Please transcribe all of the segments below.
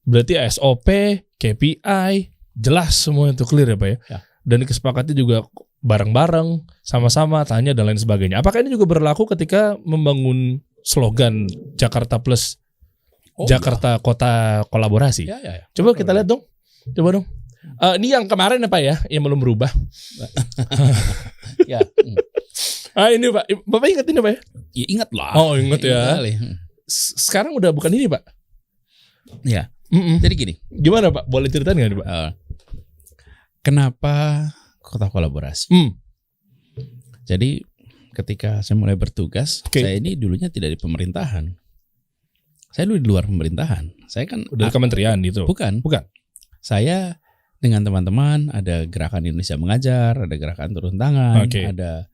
Berarti SOP, KPI, jelas semua itu clear ya Pak ya? Ya. Dan kesepakatnya juga bareng-bareng, sama-sama tanya dan lain sebagainya. Apakah ini juga berlaku ketika membangun slogan Jakarta Plus, Jakarta Kota Kolaborasi? Ya. Coba kita lihat dong. Coba dong. Ini yang kemarin ya Pak ya, yang belum berubah. Ya. Ini Pak, Bapak ingat ini Pak ya? Ya ingat lah. Oh ingat ya. kali. Sekarang udah bukan ini Pak. Ya. Mm-mm. Jadi gini. Gimana Pak? Boleh ceritain nggak nih Pak? Kenapa Kota Kolaborasi? Jadi ketika saya mulai bertugas, saya ini dulunya tidak di pemerintahan. Saya dulu di luar pemerintahan. Saya kan Udah kementerian gitu. Bukan. Saya dengan teman-teman ada gerakan Indonesia Mengajar, ada gerakan turun tangan, ada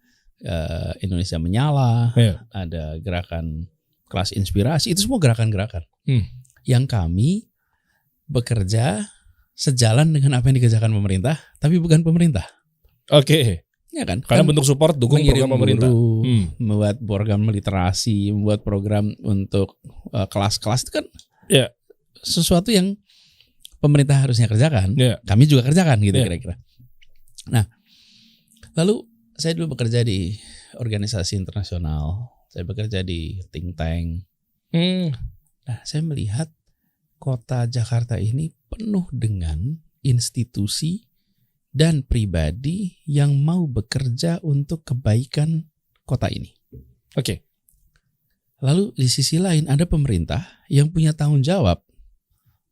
Indonesia Menyala, ada gerakan kelas inspirasi. Itu semua gerakan-gerakan yang kami bekerja sejalan dengan apa yang dikerjakan pemerintah, tapi bukan pemerintah. Oke. Ya kan? Karena bentuk support dukung program pemerintah. Membuat program literasi, membuat program untuk kelas-kelas itu kan sesuatu yang pemerintah harusnya kerjakan. Kami juga kerjakan gitu kira-kira. Nah, lalu saya dulu bekerja di organisasi internasional. Saya bekerja di think tank. Nah, saya melihat kota Jakarta ini penuh dengan institusi dan pribadi yang mau bekerja untuk kebaikan kota ini. Oke. Lalu di sisi lain ada pemerintah yang punya tanggung jawab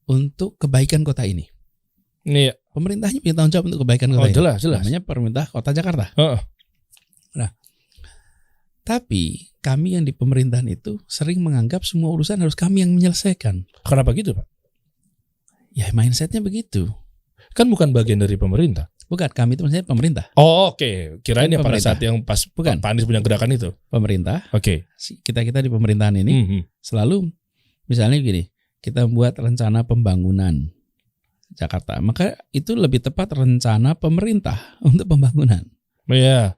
untuk kebaikan kota ini. Iya. Pemerintahnya punya tanggung jawab untuk kebaikan kota ini. Jelas. Namanya pemerintah kota Jakarta. Nah, tapi kami yang di pemerintahan itu sering menganggap semua urusan harus kami yang menyelesaikan. Kenapa gitu Pak? Ya mindsetnya begitu. Kan bukan bagian dari pemerintah. Bukan, kami itu maksudnya pemerintah. Oke. Kirain ya pada saat yang pas bukan. Pak Anies punya gerakan itu. Pemerintah. Oke. Kita di pemerintahan ini selalu misalnya gini, kita buat rencana pembangunan Jakarta. Maka itu lebih tepat rencana pemerintah untuk pembangunan. Iya.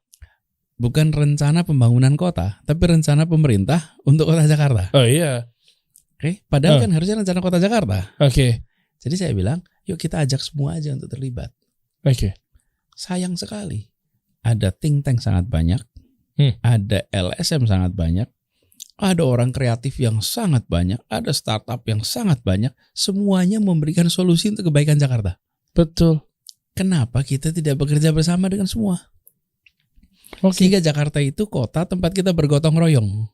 Bukan rencana pembangunan kota, tapi rencana pemerintah untuk kota Jakarta. Oh iya. Oke, padahal kan harusnya rencana kota Jakarta. Oke. Jadi saya bilang, yuk kita ajak semua aja untuk terlibat. Oke. Sayang sekali, ada think tank sangat banyak, ada LSM sangat banyak, ada orang kreatif yang sangat banyak, ada startup yang sangat banyak, semuanya memberikan solusi untuk kebaikan Jakarta. Betul. Kenapa kita tidak bekerja bersama dengan semua? Sehingga Jakarta itu kota tempat kita bergotong royong.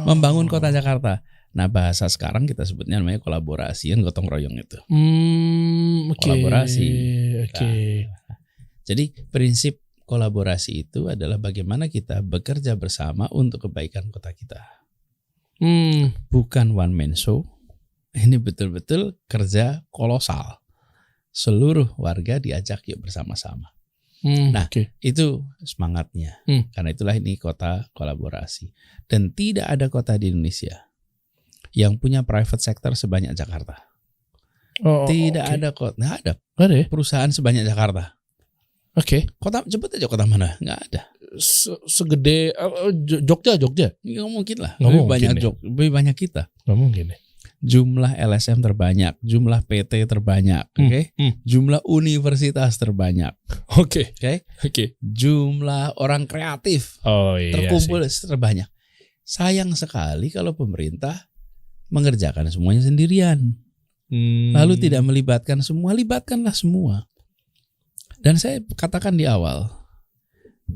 Membangun kota Jakarta. Nah, bahasa sekarang kita sebutnya namanya kolaborasi, kan gotong royong itu. Kolaborasi. Nah, jadi prinsip kolaborasi itu adalah bagaimana kita bekerja bersama untuk kebaikan kota kita. Bukan one man show. Ini betul-betul kerja kolosal. Seluruh warga diajak yuk bersama-sama. Itu semangatnya. Karena itulah ini kota kolaborasi. Dan tidak ada kota di Indonesia yang punya private sector sebanyak Jakarta. Tidak ada kota, nggak ada perusahaan sebanyak Jakarta. Kota, sebut aja kota mana? Nggak ada. Segede Jogja. Nggak mungkin lah. Lebih banyak kita. Nggak mungkin deh. Jumlah LSM terbanyak, jumlah PT terbanyak, jumlah universitas terbanyak, jumlah orang kreatif terkumpul terbanyak. Sayang sekali kalau pemerintah mengerjakan semuanya sendirian, lalu tidak melibatkan semua. Libatkanlah semua. Dan saya katakan di awal,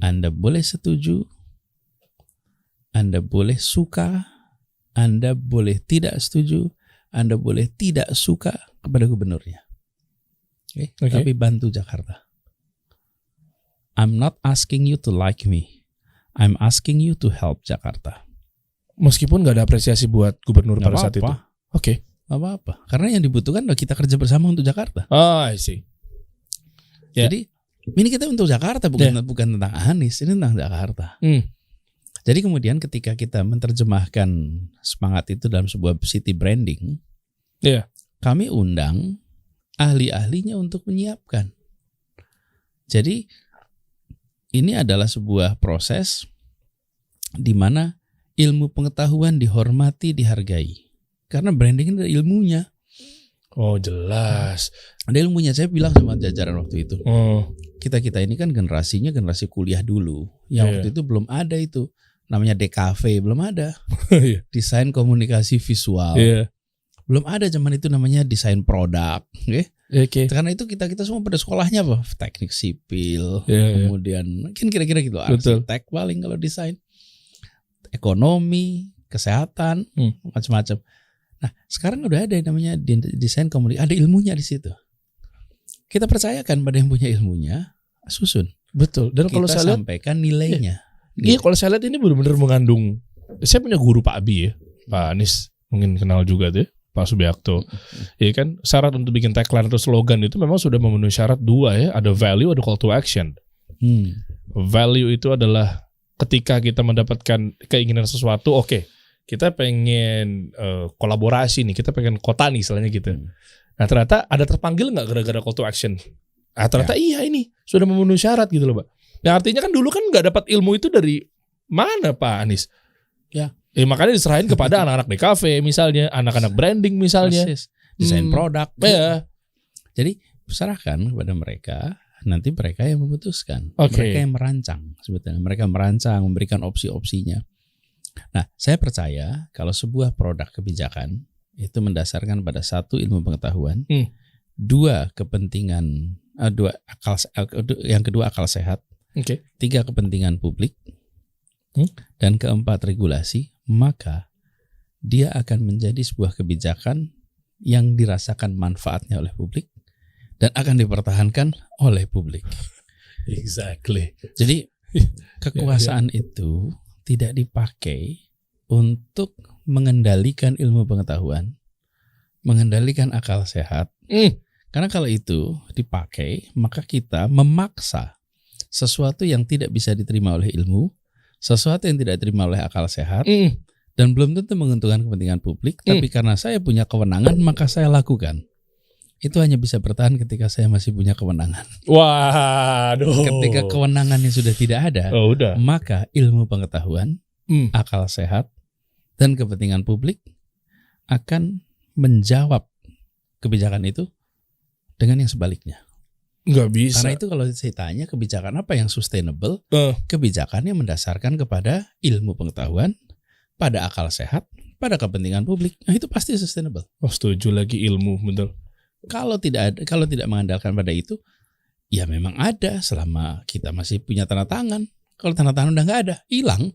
Anda boleh setuju, Anda boleh suka, Anda boleh tidak setuju, Anda boleh tidak suka kepada gubernurnya. Tapi bantu Jakarta. I'm not asking you to like me. I'm asking you to help Jakarta. Meskipun gak ada apresiasi buat gubernur pada saat itu. Gak apa-apa. Karena yang dibutuhkan adalah kita kerja bersama untuk Jakarta. I see. Jadi ini kita untuk Jakarta, bukan tentang Anies. Ini tentang Jakarta. Jadi kemudian ketika kita menerjemahkan semangat itu dalam sebuah city branding, kami undang ahli-ahlinya untuk menyiapkan. Jadi ini adalah sebuah proses di mana ilmu pengetahuan dihormati, dihargai. Karena branding itu ilmunya. Oh jelas. Ada ilmunya. Saya bilang sama jajaran waktu itu. Kita ini kan generasinya generasi kuliah dulu. Yang waktu itu belum ada itu. Namanya DKV, belum ada. Desain komunikasi visual. Belum ada zaman itu namanya desain produk. Karena itu kita semua pada sekolahnya apa? Teknik sipil. Kemudian mungkin kira-kira gitu. Arsitek paling kalau desain. Ekonomi, kesehatan, macam-macam. Nah, sekarang udah ada yang namanya desain komunikasi, ada ilmunya di situ. Kita percayakan pada yang punya ilmunya, susun. Betul. Dan kalau saya sampaikan nilainya. Iya, kalau saya lihat ini benar-benar mengandung. Saya punya guru Pak Abi ya, Pak Anies, mungkin kenal juga tuh, Pak Subiakto. Iya kan, syarat untuk bikin tagline atau slogan itu memang sudah memenuhi syarat 2 ya, ada value, ada call to action. Value itu adalah ketika kita mendapatkan keinginan sesuatu, oke, kita pengen kolaborasi nih, kita pengen kota nih istilahnya gitu. Nah ternyata ada terpanggil nggak gara-gara call to action? Ternyata iya ini sudah memenuhi syarat gitu loh Pak. Nah artinya kan dulu kan nggak dapat ilmu itu dari mana Pak Anies? Makanya diserahin kepada anak-anak DKV misalnya, anak-anak branding misalnya, desain produk. Jadi serahkan kepada mereka. Nanti mereka yang memutuskan, mereka yang merancang sebetulnya, mereka merancang, memberikan opsi-opsinya. Nah, saya percaya kalau sebuah produk kebijakan itu mendasarkan pada 1 ilmu pengetahuan, 2 kepentingan, yang kedua akal sehat, 3 kepentingan publik, dan keempat regulasi, maka dia akan menjadi sebuah kebijakan yang dirasakan manfaatnya oleh publik dan akan dipertahankan oleh publik. Exactly. Jadi kekuasaan itu tidak dipakai untuk mengendalikan ilmu pengetahuan, mengendalikan akal sehat. Karena kalau itu dipakai, maka kita memaksa sesuatu yang tidak bisa diterima oleh ilmu, sesuatu yang tidak diterima oleh akal sehat, dan belum tentu menguntungkan kepentingan publik, tapi karena saya punya kewenangan, maka saya lakukan. Itu hanya bisa bertahan ketika saya masih punya kewenangan. Waduh. Ketika kewenangannya sudah tidak ada, maka ilmu pengetahuan, akal sehat, dan kepentingan publik akan menjawab kebijakan itu dengan yang sebaliknya. Nggak bisa. Karena itu kalau saya tanya kebijakan apa yang sustainable, kebijakan yang mendasarkan kepada ilmu pengetahuan, pada akal sehat, pada kepentingan publik, nah itu pasti sustainable. Setuju lagi, ilmu, betul. Kalau tidak mengandalkan pada itu, ya memang ada selama kita masih punya tanda tangan. Kalau tanda tangan udah nggak ada, hilang.